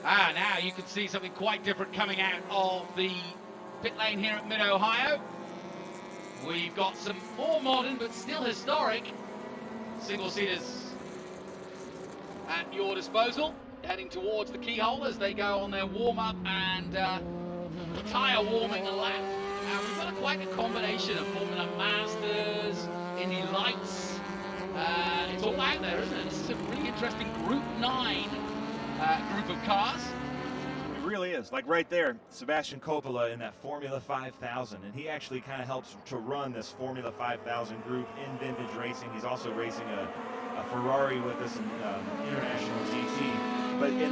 Now you can see something quite different coming out of the pit lane here at Mid-Ohio. We've got some more modern but still historic single-seaters at your disposal, heading towards the keyhole as they go on their warm-up and tyre warming and lap. We've got quite a combination of Formula Masters, Indy Lights. It's all out there, isn't it? This is a really interesting Group 9 group of cars. It really is. Like right there, Sebastian Coppola in that Formula 5000, and he actually kind of helps to run this Formula 5000 group in vintage racing. He's also racing a Ferrari with us in International GT. But the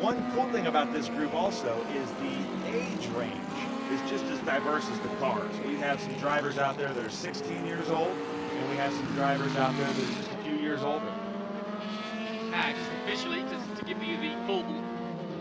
one cool thing about this group also is the age range is just as diverse as the cars. We have some drivers out there that are 16 years old, and we have some drivers out there that are just a few years older. Just officially, to give you the full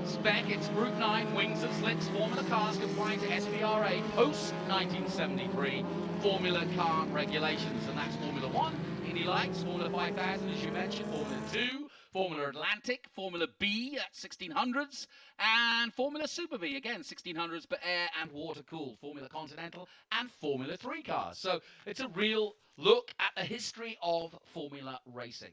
spec, it's Group 9 wings and slits Formula cars complying to SVRA post-1973 Formula car regulations, and that's Formula 1, Indy Lights, Formula 5000, as you mentioned, Formula 2, Formula Atlantic, Formula B, that's 1600s, and Formula Super B, again 1600s, but air and water cooled, Formula Continental, and Formula 3 cars. So it's a real look at the history of Formula racing.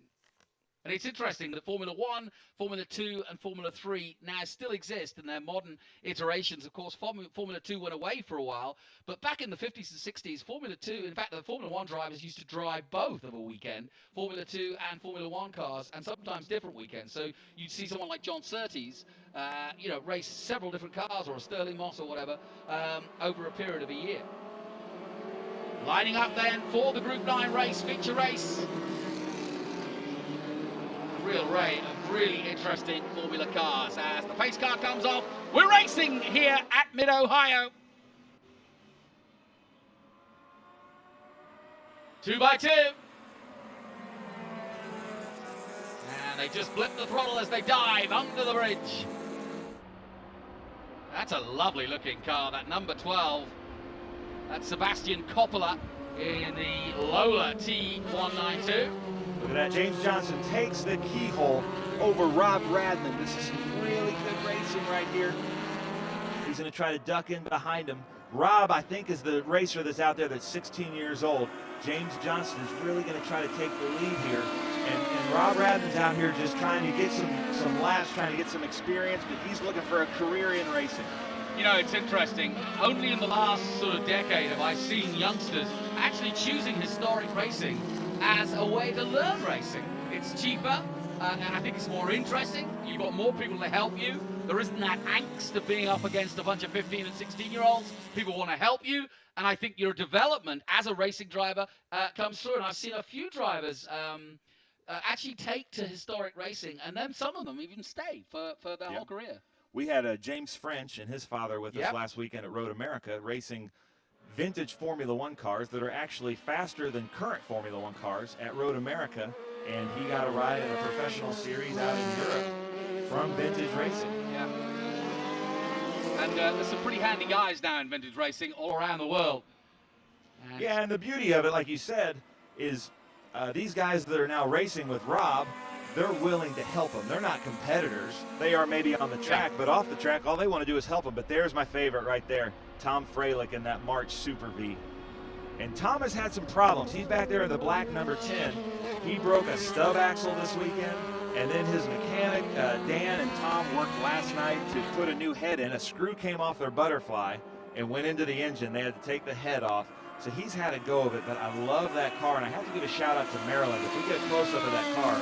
And it's interesting that Formula 1, Formula 2, and Formula 3 now still exist in their modern iterations. Of course, Formula 2 went away for a while, but back in the 50s and 60s, Formula 2, in fact, the Formula 1 drivers used to drive both of a weekend, Formula 2 and Formula 1 cars, and sometimes different weekends. So you'd see someone like John Surtees, race several different cars, or a Sterling Moss or whatever, over a period of a year. Lining up then for the Group 9 race, feature race. Real array of really interesting Formula cars. As the pace car comes off, we're racing here at Mid-Ohio. 2x2. And they just blip the throttle as they dive under the bridge. That's a lovely looking car, that number 12. That's Sebastian Coppola in the Lola T192. Look at that. James Johnson takes the keyhole over Rob Radman. This is some really good racing right here. He's going to try to duck in behind him. Rob, I think, is the racer that's out there that's 16 years old. James Johnson is really going to try to take the lead here. And Rob Radman's out here just trying to get some laps, trying to get some experience, but he's looking for a career in racing. You know, it's interesting. Only in the last sort of decade have I seen youngsters actually choosing historic racing as a way to learn racing. It's cheaper, and I think it's more interesting. You've got more people to help you. There isn't that angst of being up against a bunch of 15 and 16-year-olds. People want to help you, and I think your development as a racing driver comes through. And I've seen a few drivers actually take to historic racing, and then some of them even stay for their whole career. We had James French and his father with us last weekend at Road America racing vintage Formula 1 cars that are actually faster than current Formula 1 cars at Road America, and he got a ride in a professional series out in Europe from vintage racing. Yeah. And there's some pretty handy guys now in vintage racing all around the world. And the beauty of it, like you said, is these guys that are now racing with Rob, they're willing to help him. They're not competitors. They are maybe on the track, but off the track, all they want to do is help him. But there's my favorite right there, Tom Fralick in that March Super V. And Tom has had some problems. He's back there in the black number 10. He broke a stub axle this weekend, and then his mechanic, Dan and Tom, worked last night to put a new head in. A screw came off their butterfly and went into the engine. They had to take the head off. So he's had a go of it, but I love that car, and I have to give a shout out to Maryland. If we get a close-up of that car,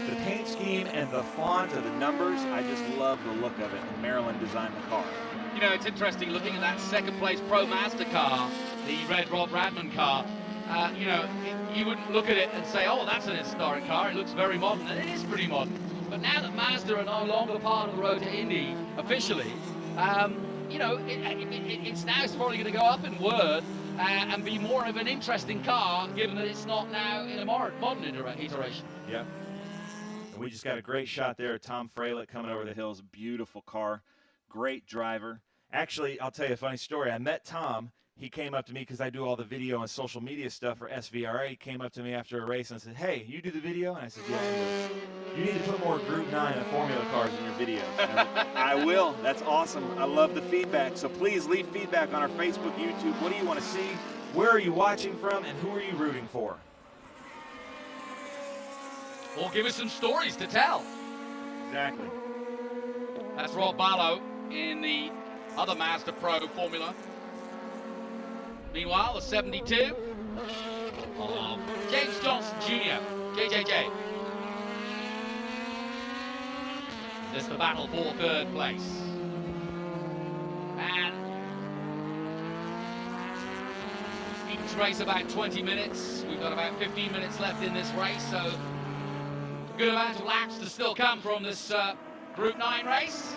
the paint scheme and the font of the numbers, I just love the look of it, and Maryland designed the car. You know, it's interesting looking at that second-place Pro Master car, the red Rob Radman car. You wouldn't look at it and say, oh, that's an historic car. It looks very modern, and it is pretty modern. But now that Mazda are no longer part of the road to Indy officially, it's probably going to go up in word and be more of an interesting car, given that it's not now in a modern iteration. Yeah. And we just got a great shot there of Tom Fralick coming over the hills. Beautiful car. Great driver. Actually, I'll tell you a funny story. I met Tom. he came up to me because I do all the video and social media stuff for SVRA. He came up to me after a race and said, "Hey, you do the video?" And I said, "Yeah." And he goes, "You need to put more Group 9 and Formula cars in your videos." And I will. That's awesome. I love the feedback. So please leave feedback on our Facebook, YouTube. What do you want to see? Where are you watching from? And who are you rooting for? Or give us some stories to tell. Exactly. That's Rob Barlow in the other Mazda Pro Formula. Meanwhile, the 72 of James Johnson Jr., JJJ. This is the battle for third place. And each race about 20 minutes. We've got about 15 minutes left in this race, so a good amount of laps to still come from this Group 9 race.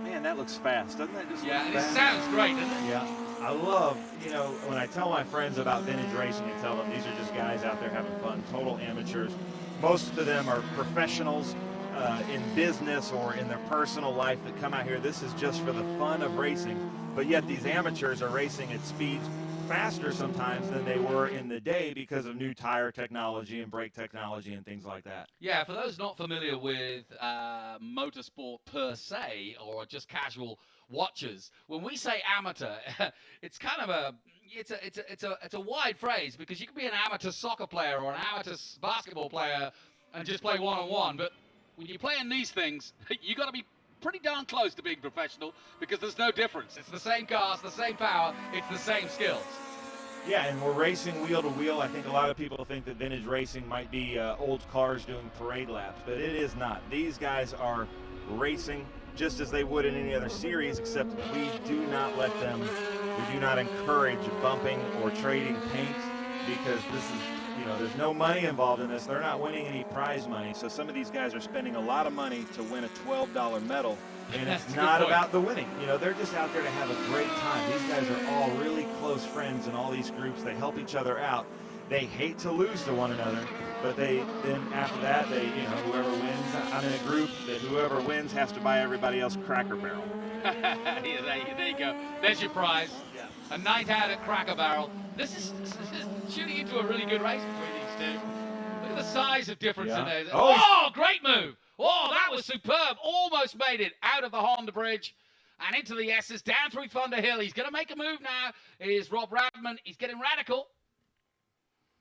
Man, that looks fast, doesn't that just Yeah, look and it fast? sounds great, doesn't it? Yeah, I love, when I tell my friends about vintage racing and tell them these are just guys out there having fun, total amateurs. Most of them are professionals in business or in their personal life that come out here. This is just for the fun of racing, but yet these amateurs are racing at speeds faster sometimes than they were in the day because of new tire technology and brake technology and things like that. Yeah, for those not familiar with motorsport per se, or just casual watchers, when we say amateur, it's kind of it's a wide phrase, because you can be an amateur soccer player or an amateur basketball player and just play one-on-one, but when you're playing these things, you got to be pretty darn close to being professional, because there's no difference. It's the same cars, the same power, it's the same skills. Yeah, and we're racing wheel to wheel. I think a lot of people think that vintage racing might be old cars doing parade laps, but it is not. These guys are racing just as they would in any other series, except we do not let them, we do not encourage bumping or trading paint, because this is, there's no money involved in this. They're not winning any prize money. So some of these guys are spending a lot of money to win a $12 medal, and it's not about the winning. They're just out there to have a great time. These guys are all really close friends in all these groups. They help each other out. They hate to lose to one another, but then after that, whoever wins, I'm in a group that whoever wins has to buy everybody else Cracker Barrel. Yeah, there you go. There's your prize. Yeah. A night out at Cracker Barrel. This is shooting into a really good race between these two. Look at the size of difference in there. Oh, great move. Oh, that was superb. Almost made it out of the Honda bridge and into the S's, down through Thunder Hill. He's going to make a move now. It is Rob Radman. He's getting radical.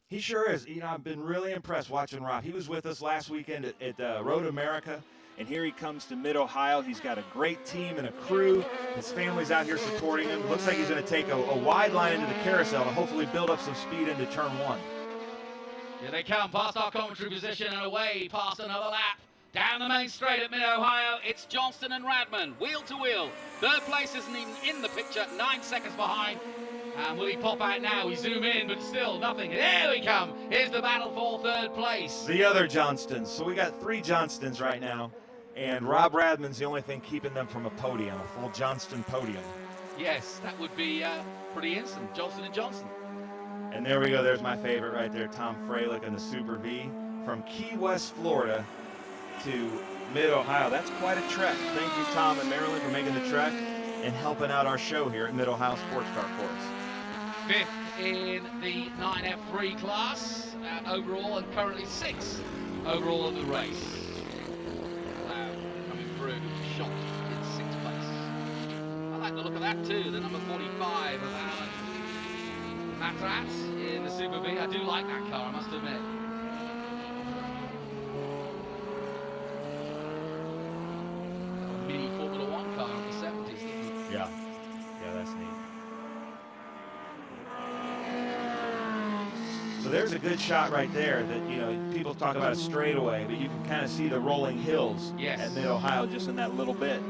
He sure is. I've been really impressed watching Rob. He was with us last weekend at Road America, and here he comes to Mid-Ohio. He's got a great team and a crew. His family's out here supporting him. Looks like he's going to take a wide line into the carousel to hopefully build up some speed into turn one. Here they come, past our commentary position and away past another lap. Down the main straight at Mid-Ohio, it's Johnston and Radman, wheel to wheel. Third place isn't even in the picture, 9 seconds behind. And will he pop out now? We zoom in, but still nothing. There we come. Here's the battle for third place. The other Johnstons. So we got 3 Johnstons right now, and Rob Radman's the only thing keeping them from a podium, a full Johnston podium. Yes, that would be pretty instant. Johnston and Johnson. And there we go. There's my favorite right there, Tom Freilich in the Super V from Key West, Florida to Mid-Ohio. That's quite a trek. Thank you, Tom and Marilyn, for making the trek and helping out our show here at Mid-Ohio Sports Car Course. 5th in the 9F3 class overall, and currently 6th overall of the race. Coming through, shot in 6th place. I like the look of that too, the number 45 of Alan Matrat in the Super V. I do like that car, I must admit. Mini Formula One car of the 70s, isn't it? Yeah, that's neat. So there's a good shot right there that, people talk about a straightaway, but you can kind of see the rolling hills at Mid-Ohio just in that little bit.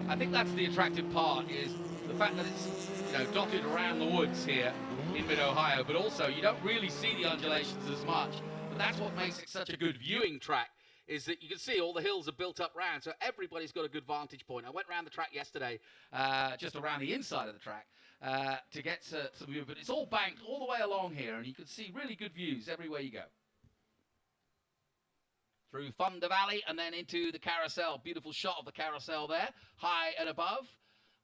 I think that's the attractive part, is the fact that it's dotted around the woods here in Mid-Ohio, but also you don't really see the undulations as much. But that's what makes it such a good viewing track, is that you can see all the hills are built up round, so everybody's got a good vantage point. I went around the track yesterday, just around the inside of the track, to get some view, but it's all banked all the way along here, and you can see really good views everywhere you go. through Thunder Valley and then into the carousel. Beautiful shot of the carousel there, high and above.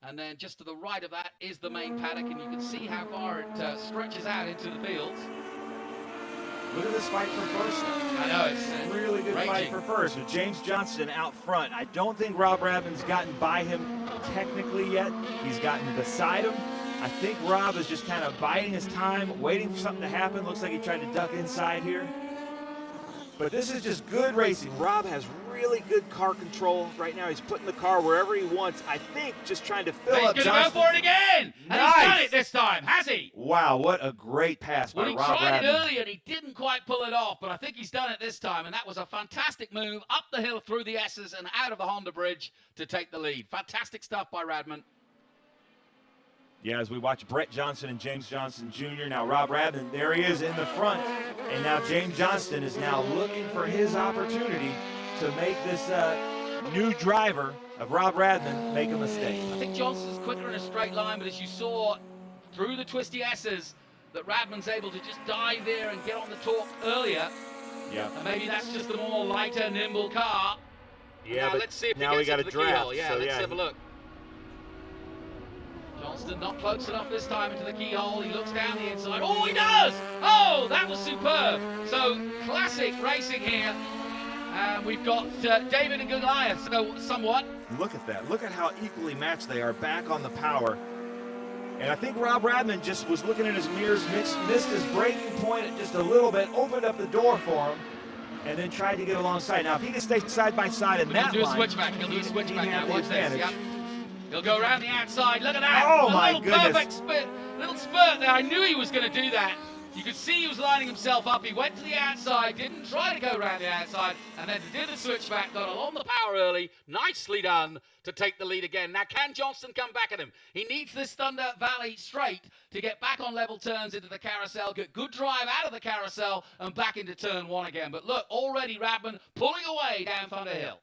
And then just to the right of that is the main paddock, and you can see how far it stretches out into the fields. Look at this fight for first. I know, it's really good raging fight for first with James Johnston out front. I don't think Rob Radman's gotten by him technically yet. He's gotten beside him. I think Rob is just kind of biding his time, waiting for something to happen. Looks like he tried to duck inside here. But this is just good racing. Rob has really good car control right now. He's putting the car wherever he wants. I think just trying to fill up Johnston. He's going to go for it again. And nice. He's done it this time, has he? Wow, what a great pass by Rob Radman. Well, he tried it earlier and he didn't quite pull it off, but I think he's done it this time. And that was a fantastic move up the hill through the S's and out of the Honda bridge to take the lead. Fantastic stuff by Radman. Yeah, as we watch Brett Johnson and James Johnston Jr. Now Rob Radman, there he is in the front. And now James Johnston is now looking for his opportunity to make this new driver of Rob Radman make a mistake. I think Johnston's quicker in a straight line, but as you saw through the twisty S's, that Radman's able to just dive there and get on the torque earlier. Yeah. And maybe that's just the more lighter, nimble car. Yeah, now but let's see if now he we gets got a into the draft. keyhole. Yeah, so let's have a look. Johnston not close enough this time into the keyhole. He looks down the inside. Oh, he does! Oh, that was superb. So, classic racing here. We've got David and Goliath, so somewhat. Look at that. Look at how equally matched they are back on the power. And I think Rob Radman just was looking in his mirrors, missed his braking point just a little bit, opened up the door for him, and then tried to get alongside. Now, if he can stay side by side in that line, he'll do a switchback. He'll do a switchback now. Watch this. Yep. He'll go around the outside. Look at that. Oh, my goodness. Perfect spurt. Little spurt there. I knew he was going to do that. You could see he was lining himself up. He went to the outside, didn't try to go around the outside, and then did the switchback, got along the power early. Nicely done to take the lead again. Now, can Johnston come back at him? He needs this Thunder Valley straight to get back on level turns into the carousel, get good drive out of the carousel, and back into turn one again. But look, already Radman pulling away down Thunder Hill.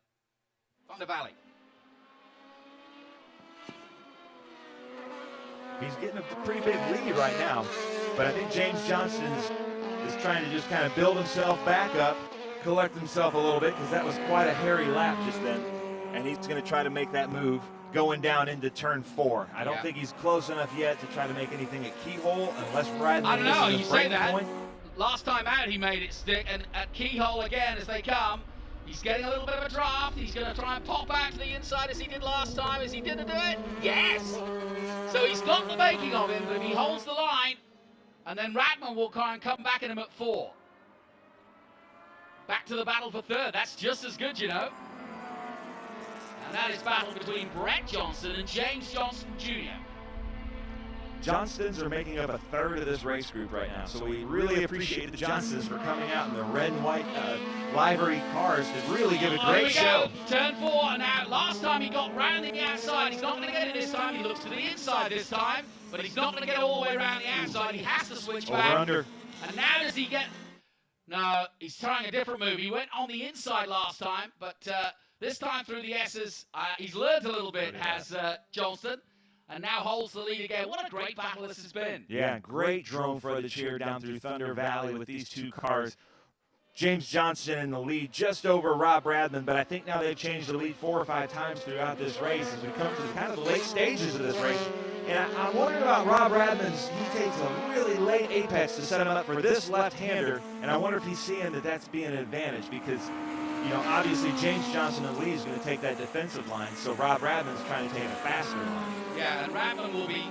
Thunder Valley. He's getting a pretty big lead right now, but I think James Johnston is trying to just kind of build himself back up, collect himself a little bit, because that was quite a hairy lap just then, and he's going to try to make that move going down into turn 4. I don't think he's close enough yet to try to make anything at keyhole unless Radman I don't know, you say that. Point. Last time out he made it stick, and at keyhole again as they come, he's getting a little bit of a draft. He's going to try and pop out to the inside as he did last time. Is he going to do it? Yes! So he's got the making of him, but if he holds the line, and then Radman will try and come back at him at 4. Back to the battle for third. That's just as good, you know. And that is battle between Brett Johnson and James Johnston Jr. Johnstons are making up a third of this race group right now, so we really appreciate the Johnstons for coming out in the red and white livery cars to really give a great show. Turn 4 now. Last time he got round the outside. He's not going to get it this time. He looks to the inside this time, but he's not going to get all the way around the outside. He has to switch back. Over under. And now does he get... No, he's trying a different move. He went on the inside last time, but this time through the S's, he's learned a little bit, has Johnston. And now holds the lead again. What a great battle this has been. Yeah, great drone footage here down through Thunder Valley with these two cars. James Johnston in the lead just over Rob Radman, but I think now they've changed the lead 4 or 5 times throughout this race as we come to the kind of the late stages of this race. And I'm wondering about Rob Radman's, he takes a really late apex to set him up for this left-hander, and I wonder if he's seeing that that's being an advantage because, you know, obviously James Johnston in the lead is going to take that defensive line, so Rob Radman's trying to take a faster line. Yeah, and Radman will be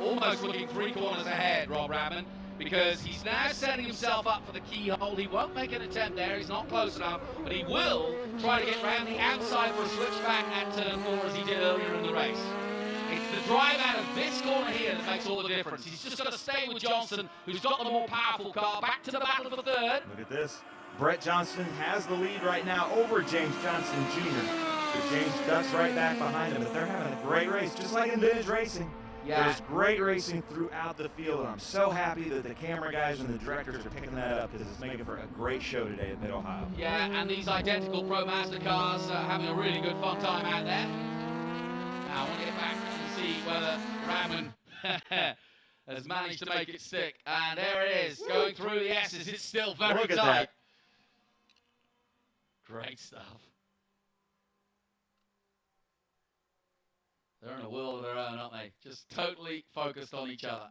almost looking 3 corners ahead, Rob Radman, because he's now setting himself up for the keyhole. He won't make an attempt there, he's not close enough, but he will try to get round the outside for a switchback at turn 4 as he did earlier in the race. It's the drive out of this corner here that makes all the difference. He's just got to stay with Johnston, who's got the more powerful car. Back to the battle for third. Look at this. Brett Johnson has the lead right now over James Johnston Jr. But James ducks right back behind him, but they're having a great race, just like in vintage racing. Yeah. There's great racing throughout the field, and I'm so happy that the camera guys and the directors are picking that up because it's making for a great show today at Mid-Ohio. Yeah, and these identical Pro Mazda cars are having a really good fun time out there. Now I want to get back and see whether Radman has managed to make it stick. And there it is, going through the S's. It's still very Look at tight. that. Great stuff. They're in a world of their own, aren't they? Just totally focused on each other.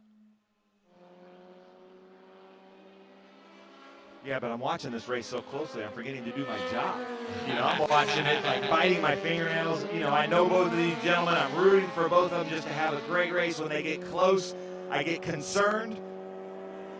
Yeah, but I'm watching this race so closely, I'm forgetting to do my job. You know, I'm watching it, like, biting my fingernails. You know, I know both of these gentlemen. I'm rooting for both of them just to have a great race. When they get close, I get concerned.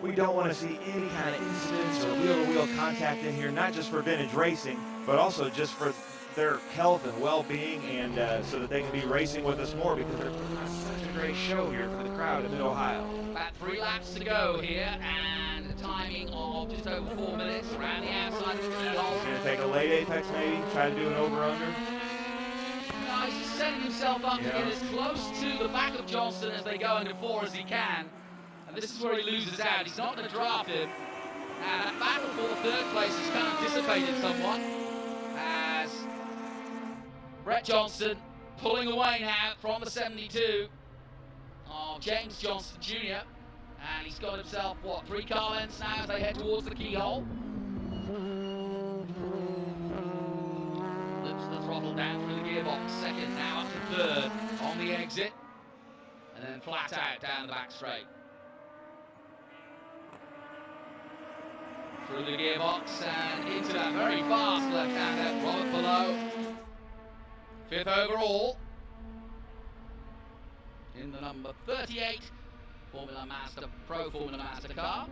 We don't want to see any kind of incidents or wheel-to-wheel contact in here, not just for vintage racing, but also just for their health and well-being, and so that they can be racing with us more, because they're putting on such a great show here for the crowd in Mid-Ohio. About 3 laps to go here, and a timing of just over 4 minutes around the outside of the keyhole. He's going to take a late apex maybe, try to do an over-under. No, he's just setting himself up to get as close to the back of Johnston as they go into 4 as he can. And this is where he loses out. He's not going to draft him. And that battle for the 3rd place has kind of dissipated somewhat, as Brett Johnston pulling away now from the 72 of James Johnston Jr. And he's got himself, what, 3 car lengths now as they head towards the keyhole. Lifts the throttle down through the gearbox. 2nd, now up to 3rd on the exit. And then flat out down the back straight. Through the gearbox and into that very fast left-hander, Robert below. 5th overall in the number 38 Pro Formula Master car.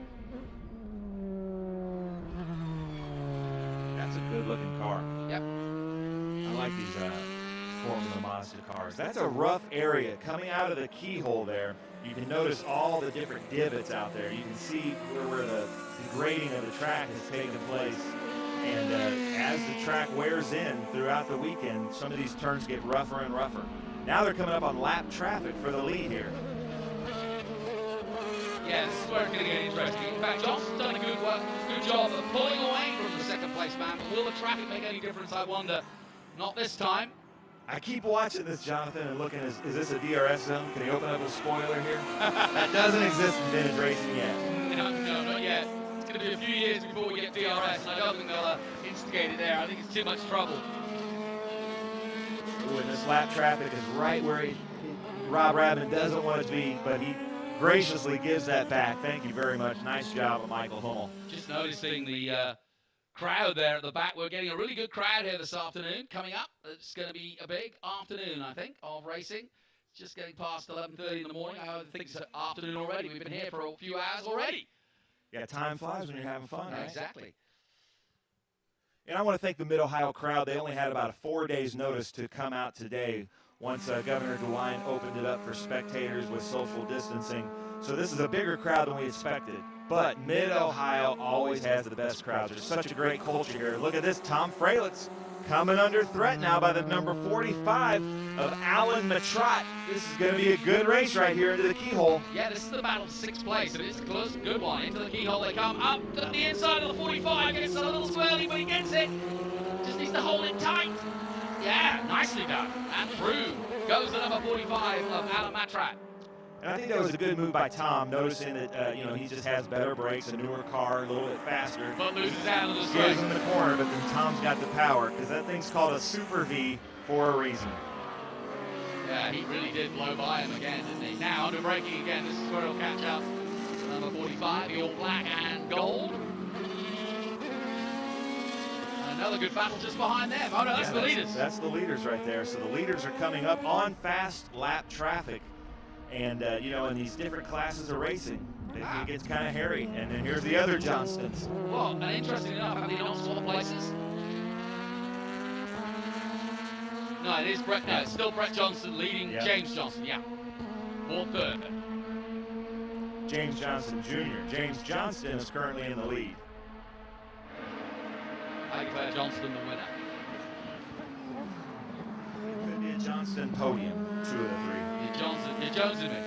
That's a good-looking car. Yep. I like these Formula Mazda cars. That's a rough area. Coming out of the keyhole there, you can notice all the different divots out there. You can see where the grading of the track has taken place. And as the track wears in throughout the weekend, some of these turns get rougher and rougher. Now they're coming up on lap traffic for the lead here. Yeah, this is where it's going to get interesting. In fact, Johnston's done a good job of pulling away from the 2nd place man, but will the traffic make any difference, I wonder? Not this time. I keep watching this, Jonathan, and looking, is this a DRS zone? Can he open up a spoiler here? That doesn't exist in vintage racing yet. No, not yet. It's going to be a few years before we get DRS, and I don't think they'll instigate it there. I think it's too much trouble. Ooh, and this lap traffic is right where Rob Rabin doesn't want it to be, but he graciously gives that back. Thank you very much. Nice job, Michael Hummel. Just noticing the crowd there at the back. We're getting a really good crowd here this afternoon. Coming up, it's going to be a big afternoon, I think, of racing. Just getting past 11:30 in the morning. I think it's afternoon already. We've been here for a few hours already. Yeah, time flies when you're having fun, right? Exactly. And I want to thank the Mid-Ohio crowd. They only had about 4 days' notice to come out today once Governor DeWine opened it up for spectators with social distancing. So this is a bigger crowd than we expected. But Mid-Ohio always has the best crowds. There's such a great culture here. Look at this, Tom Fralick's coming under threat now by the number 45 of Alan Matrot. This is going to be a good race right here into the keyhole. Yeah, this is the battle for 6th place. It is a close, good one. Into the keyhole they come. Up to the inside of the 45. Gets a little swirly, but he gets it. Just needs to hold it tight. Yeah, nicely done. And through goes the number 45 of Alan Matrot. And I think that was a good move by Tom, noticing that he just has better brakes, a newer car, a little bit faster. But loses out of the straight. Gives him the corner, but then Tom's got the power, because that thing's called a Super V for a reason. Yeah, he really did blow by him again, didn't he? Now, under braking again, this is where he'll catch up. Number 45, the all black and gold. Another good battle just behind them. Oh, no, that's the leaders. That's the leaders right there. So the leaders are coming up on fast lap traffic. And, in these different classes of racing, it gets kind of hairy. And then here's the other Johnstons. Well, and interesting enough, have they announced all the places? No, it is Brett. No, it's still Brett Johnston leading James Johnston, yeah. For 3rd. James Johnston Jr. James Johnston is currently in the lead. I declare Johnston the winner. Could be a Johnston podium, 2 of the 3. You're Jones and me.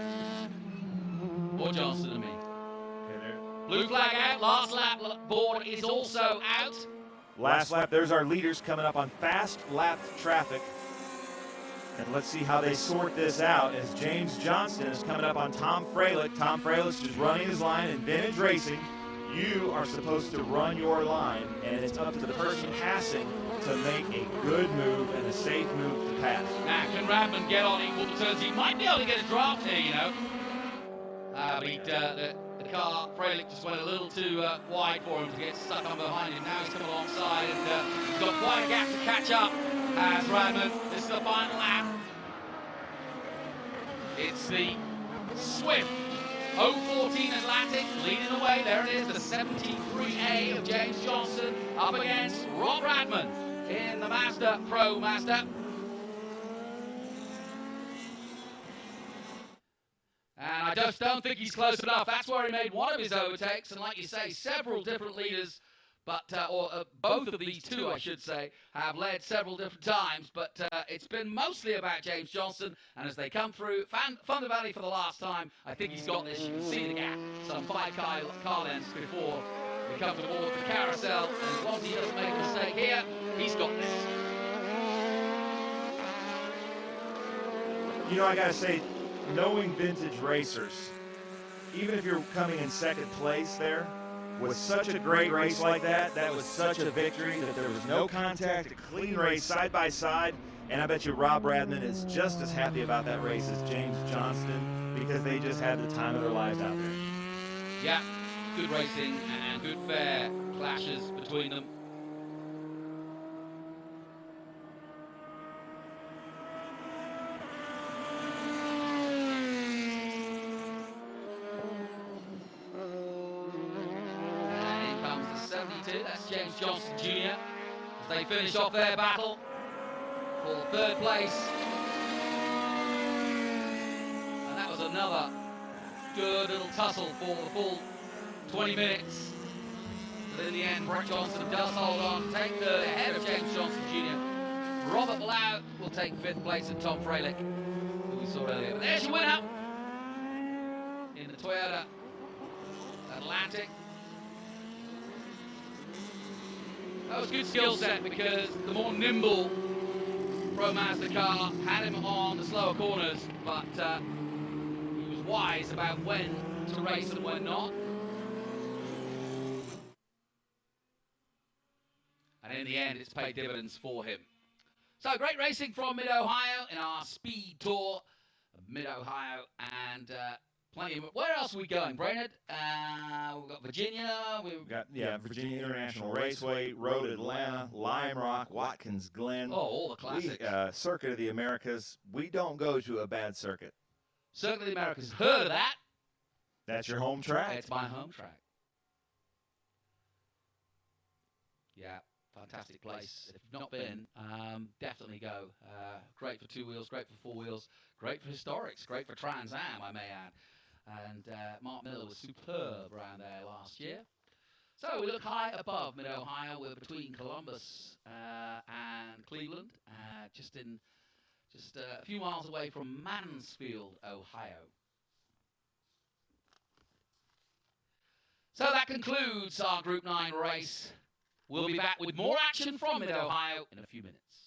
Or Johnston and me. Okay, Blue flag out. Last lap board is also out. Last lap, there's our leaders coming up on fast lap traffic. And let's see how they sort this out as James Johnston is coming up on Tom Fralick. Tom Fralick's just running his line in vintage racing. You are supposed to run your line, and it's up to the person passing to make a good move and a safe move to pass. Now, can Radman get on equal terms? He might be able to get a draft here, you know. But the car, Freilich, just went a little too wide for him to get stuck on behind him. Now he's come alongside, and he's got quite a gap to catch up as Radman. This is the final lap. It's the Swift 014 Atlantic leading the way. There it is, the 73A of James Johnson up against Rob Radman in the Mazda Pro Mazda. And I just don't think he's close enough. That's where he made one of his overtakes. And like you say, several different leaders, but both of these two, I should say, have led several different times. But it's been mostly about James Johnson. And as they come through Thunder Valley for the last time, I think he's got this. You can see the gap. Some 5 car lengths before they come towards the carousel. And as long as he doesn't make a mistake here, he's got this. You know, I got to say, knowing vintage racers, even if you're coming in second place there, with such a great race like that, that was such a victory that there was no contact, a clean race side by side, and I bet you Rob Radman is just as happy about that race as James Johnston because they just had the time of their lives out there. Yeah, good racing and good fair clashes between them. That's James Johnson Jr. as they finish off their battle for third place. And that was another good little tussle for the full 20 minutes. But in the end, Brett Johnson does hold on, take third ahead of James Johnson Jr. Robert Blau will take 5th place, and Tom Freilich, who we saw earlier. But there's your winner in the Toyota Atlantic. That was a good skill set because the more nimble Pro Mazda car had him on the slower corners, but he was wise about when to race and when not. And in the end, it's paid dividends for him. So great racing from Mid-Ohio in our speed tour of Mid-Ohio, and plenty of, where else are we going, Brainerd? We've got Virginia. We've got Virginia International Raceway, Road Atlanta, Lime Rock, Watkins Glen. Oh, all the classics. Circuit of the Americas. We don't go to a bad circuit. Circuit of the Americas. Heard of that? That's your home track? It's my home track. Yeah, fantastic place. If you've not been, definitely go. Great for 2 wheels, great for 4 wheels, great for historics, great for Trans Am, I may add. And Mark Miller was superb around there last year. So we look high above Mid-Ohio. We're between Columbus and Cleveland, just a few miles away from Mansfield, Ohio. So that concludes our Group 9 race. We'll be back with more action from Mid-Ohio in a few minutes.